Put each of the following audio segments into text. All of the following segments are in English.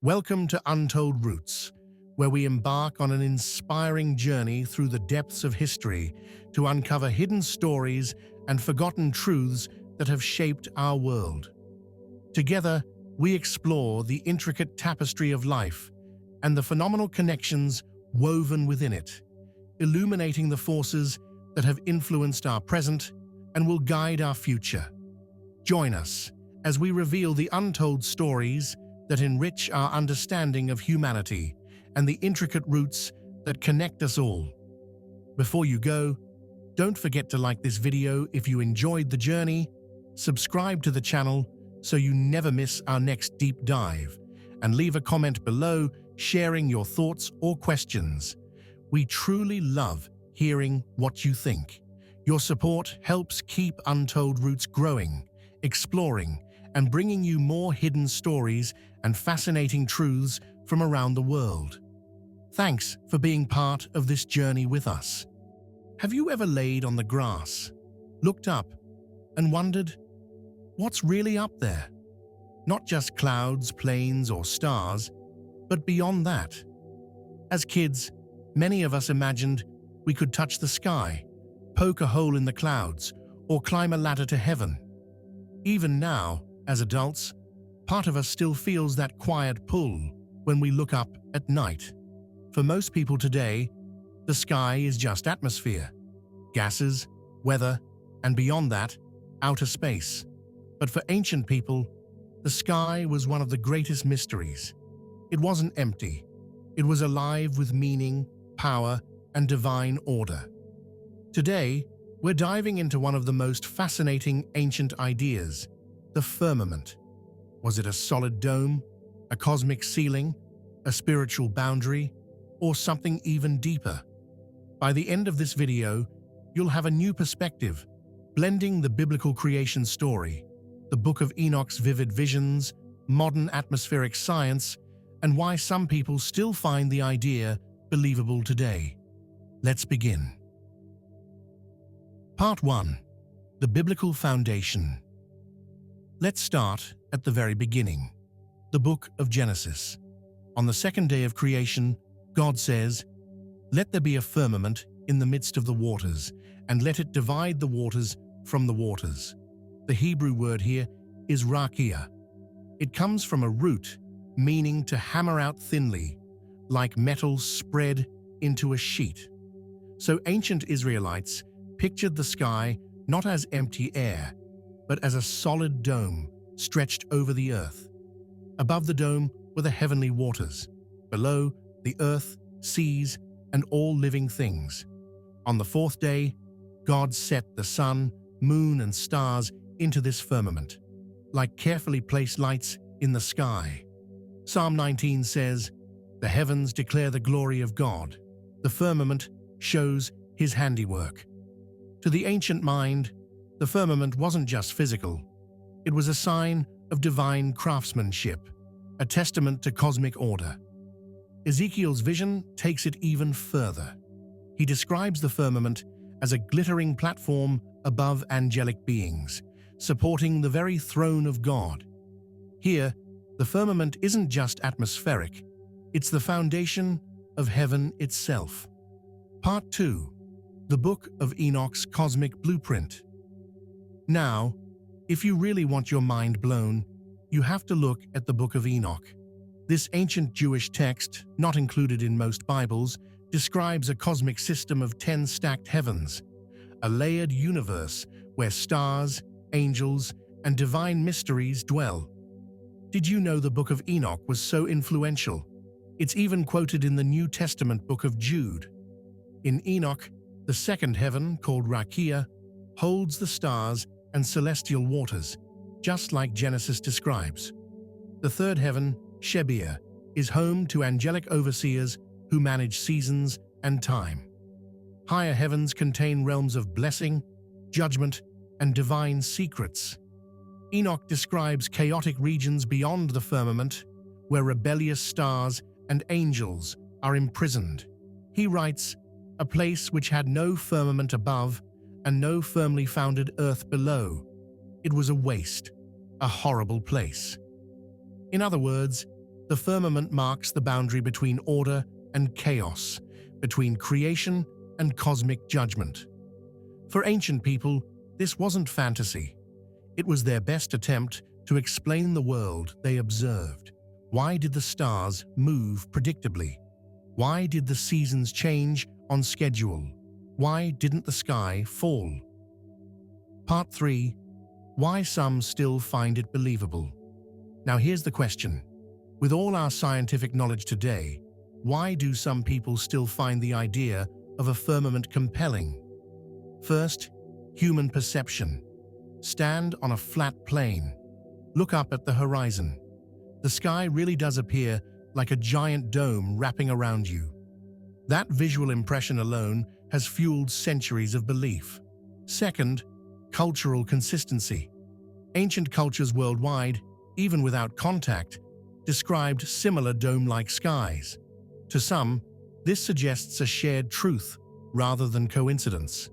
Welcome to Untold Roots, where we embark on an inspiring journey through the depths of history to uncover hidden stories and forgotten truths that have shaped our world. Together, we explore the intricate tapestry of life and the phenomenal connections woven within it, illuminating the forces that have influenced our present and will guide our future. Join us as we reveal the untold stories that enrich our understanding of humanity and the intricate roots that connect us all. Before you go, don't forget to like this video if you enjoyed the journey, subscribe to the channel so you never miss our next deep dive, and leave a comment below sharing your thoughts or questions. We truly love hearing what you think. Your support helps keep Untold Roots growing, exploring, and bringing you more hidden stories and fascinating truths from around the world. Thanks for being part of this journey with us. Have you ever laid on the grass, looked up, and wondered, what's really up there? Not just clouds, plains, or stars, but beyond that. As kids, many of us imagined we could touch the sky, poke a hole in the clouds, or climb a ladder to heaven. Even now, as adults, part of us still feels that quiet pull when we look up at night. For most people today, the sky is just atmosphere, gases, weather, and beyond that, outer space. But for ancient people, the sky was one of the greatest mysteries. It wasn't empty. It was alive with meaning, power, and divine order. Today, we're diving into one of the most fascinating ancient ideas, the firmament. Was it a solid dome, a cosmic ceiling, a spiritual boundary, or something even deeper? By the end of this video, you'll have a new perspective, blending the biblical creation story, the Book of Enoch's vivid visions, modern atmospheric science, and why some people still find the idea believable today. Let's begin. Part 1. The Biblical Foundation. Let's start at the very beginning, the book of Genesis. On the second day of creation, God says, "Let there be a firmament in the midst of the waters, and let it divide the waters from the waters." The Hebrew word here is rakia. It comes from a root meaning to hammer out thinly, like metal spread into a sheet. So ancient Israelites pictured the sky not as empty air, but as a solid dome stretched over the earth. Above the dome were the heavenly waters. Below, the earth, seas, and all living things. On the fourth day, God set the sun, moon, and stars into this firmament, like carefully placed lights in the sky. Psalm 19 says, "The heavens declare the glory of God. The firmament shows his handiwork." To the ancient mind, the firmament wasn't just physical. It was a sign of divine craftsmanship, a testament to cosmic order. Ezekiel's vision takes it even further. He describes the firmament as a glittering platform above angelic beings, supporting the very throne of God. Here, the firmament isn't just atmospheric, it's the foundation of heaven itself. Part 2. The Book of Enoch's Cosmic Blueprint. Now, if you really want your mind blown, you have to look at the Book of Enoch. This ancient Jewish text, not included in most Bibles, describes a cosmic system of 10 stacked heavens, a layered universe where stars, angels, and divine mysteries dwell. Did you know the Book of Enoch was so influential? It's even quoted in the New Testament book of Jude. In Enoch, the second heaven, called Rakia, holds the stars and celestial waters, just like Genesis describes. The third heaven, Shebir, is home to angelic overseers who manage seasons and time. Higher heavens contain realms of blessing, judgment, and divine secrets. Enoch describes chaotic regions beyond the firmament, where rebellious stars and angels are imprisoned. He writes, "A place which had no firmament above and no firmly founded earth below. It was a waste, a horrible place." In other words, The firmament marks the boundary between order and chaos, between creation and cosmic judgment. For ancient people, this wasn't fantasy. It was their best attempt to explain the world they observed. Why did the stars move predictably? Why did the seasons change on schedule? Why didn't the sky fall? Part 3. Why some still find it believable. Now here's the question. With all our scientific knowledge today, why do some people still find the idea of a firmament compelling? First, human perception. Stand on a flat plane. Look up at the horizon. The sky really does appear like a giant dome wrapping around you. That visual impression alone has fueled centuries of belief. Second, cultural consistency. Ancient cultures worldwide, even without contact, described similar dome-like skies. To some, this suggests a shared truth rather than coincidence.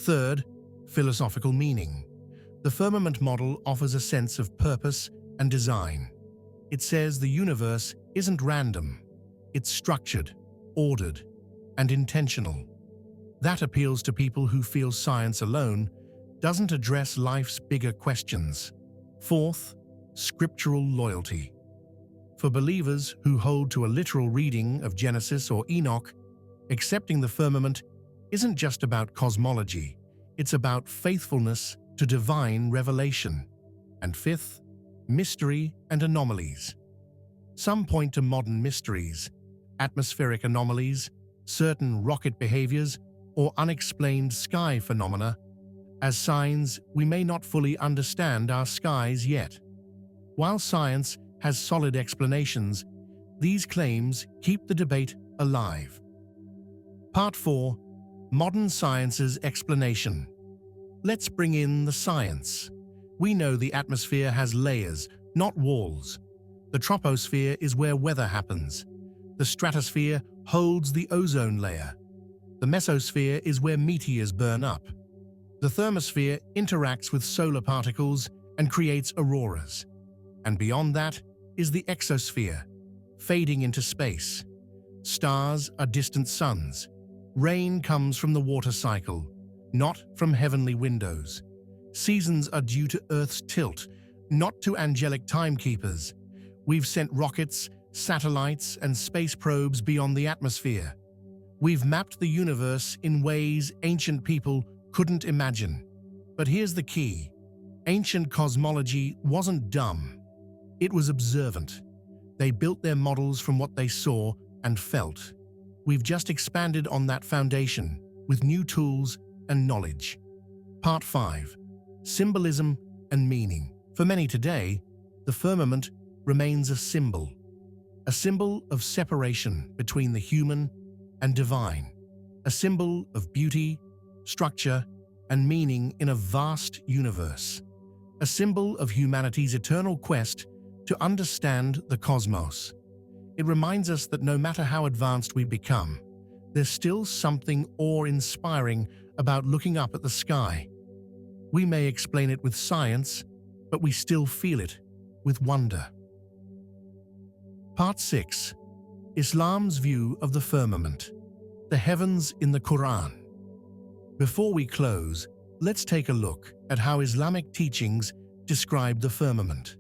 Third, philosophical meaning. The firmament model offers a sense of purpose and design. It says the universe isn't random. It's structured, ordered, and intentional. That appeals to people who feel science alone doesn't address life's bigger questions. Fourth, scriptural loyalty. For believers who hold to a literal reading of Genesis or Enoch, accepting the firmament isn't just about cosmology, it's about faithfulness to divine revelation. And fifth, mystery and anomalies. Some point to modern mysteries, atmospheric anomalies, certain rocket behaviors, or unexplained sky phenomena, as signs we may not fully understand our skies yet. While science has solid explanations, these claims keep the debate alive. Part 4. Modern Science's Explanation. Let's bring in the science. We know the atmosphere has layers, not walls. The troposphere is where weather happens. The stratosphere holds the ozone layer. The mesosphere is where meteors burn up. The thermosphere interacts with solar particles and creates auroras. And beyond that is the exosphere, fading into space. Stars are distant suns. Rain comes from the water cycle, not from heavenly windows. Seasons are due to Earth's tilt, not to angelic timekeepers. We've sent rockets, satellites, and space probes beyond the atmosphere. We've mapped the universe in ways ancient people couldn't imagine. But here's the key. Ancient cosmology wasn't dumb. It was observant. They built their models from what they saw and felt. We've just expanded on that foundation with new tools and knowledge. Part 5. Symbolism and meaning. For many today, the firmament remains a symbol of separation between the human and divine, a symbol of beauty, structure, and meaning in a vast universe, a symbol of humanity's eternal quest to understand the cosmos. It reminds us that no matter how advanced we become, there's still something awe-inspiring about looking up at the sky. We may explain it with science, but we still feel it with wonder. Part 6. Islam's view of the firmament. The heavens in the Qur'an. Before we close, let's take a look at how Islamic teachings describe the firmament.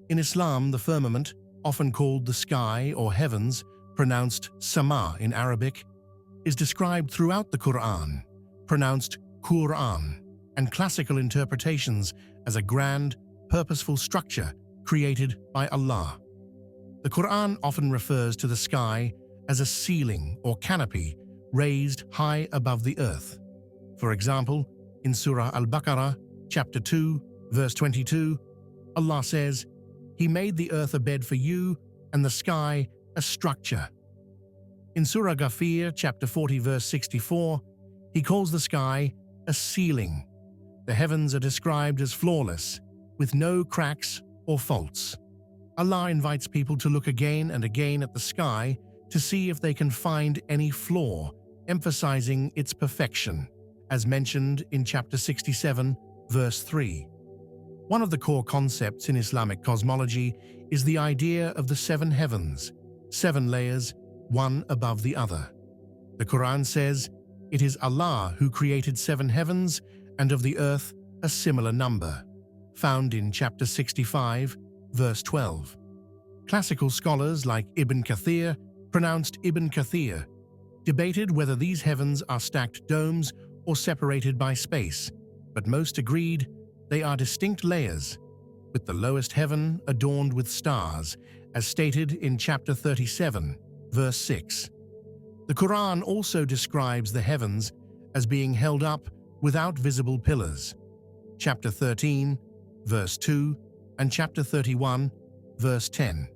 In Islam, the firmament, often called the sky or heavens, pronounced sama in Arabic, is described throughout the Qur'an, pronounced Qur'an, and classical interpretations as a grand, purposeful structure created by Allah. The Qur'an often refers to the sky as a ceiling or canopy raised high above the earth. For example, in Surah Al-Baqarah, chapter 2, verse 22, Allah says, "He made the earth a bed for you and the sky a structure." In Surah Ghafir, chapter 40, verse 64, He calls the sky a ceiling. The heavens are described as flawless, with no cracks or faults. Allah invites people to look again and again at the sky to see if they can find any flaw, emphasizing its perfection, as mentioned in chapter 67, verse 3. One of the core concepts in Islamic cosmology is the idea of the seven heavens, seven layers, one above the other. The Qur'an says, "It is Allah who created seven heavens, and of the earth a similar number," found in chapter 65, verse 12. Classical scholars like Ibn Kathir, pronounced Ibn Kathir, debated whether these heavens are stacked domes or separated by space, but most agreed they are distinct layers, with the lowest heaven adorned with stars, as stated in chapter 37, verse 6. The Qur'an also describes the heavens as being held up without visible pillars, chapter 13, verse 2, and chapter 31, verse 10.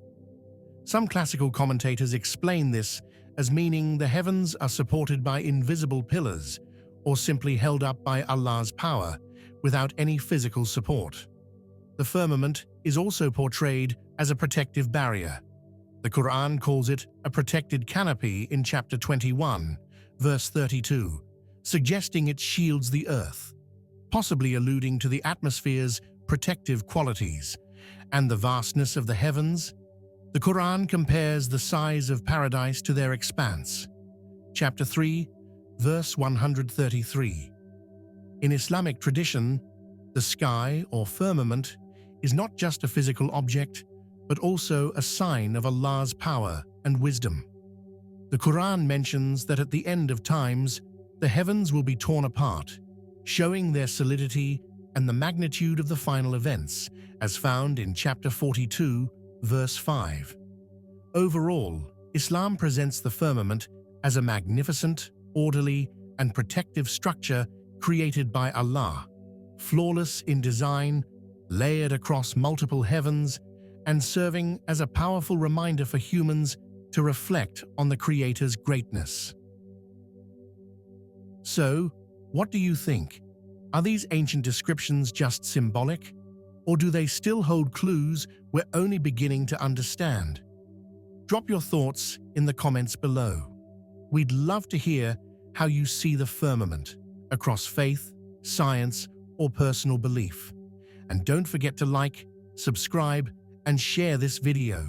Some classical commentators explain this as meaning the heavens are supported by invisible pillars or simply held up by Allah's power without any physical support. The firmament is also portrayed as a protective barrier. The Qur'an calls it a protected canopy in chapter 21, verse 32, suggesting it shields the earth, possibly alluding to the atmosphere's protective qualities and the vastness of the heavens. The Qur'an compares the size of paradise to their expanse. Chapter 3, verse 133. In Islamic tradition, the sky or firmament is not just a physical object, but also a sign of Allah's power and wisdom. The Qur'an mentions that at the end of times, the heavens will be torn apart, showing their solidity and the magnitude of the final events, as found in chapter 42, verse 5. Overall, Islam presents the firmament as a magnificent, orderly, and protective structure created by Allah, flawless in design, layered across multiple heavens, and serving as a powerful reminder for humans to reflect on the Creator's greatness. So, what do you think? Are these ancient descriptions just symbolic, or do they still hold clues we're only beginning to understand? Drop your thoughts in the comments below. We'd love to hear how you see the firmament across faith, science, or personal belief. And don't forget to like, subscribe, and share this video.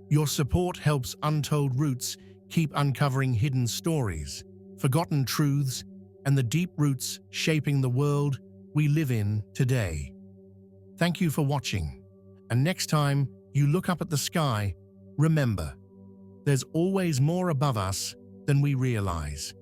Your support helps Untold Roots keep uncovering hidden stories, forgotten truths, and the deep roots shaping the world we live in today. Thank you for watching, and next time you look up at the sky, remember, there's always more above us than we realize.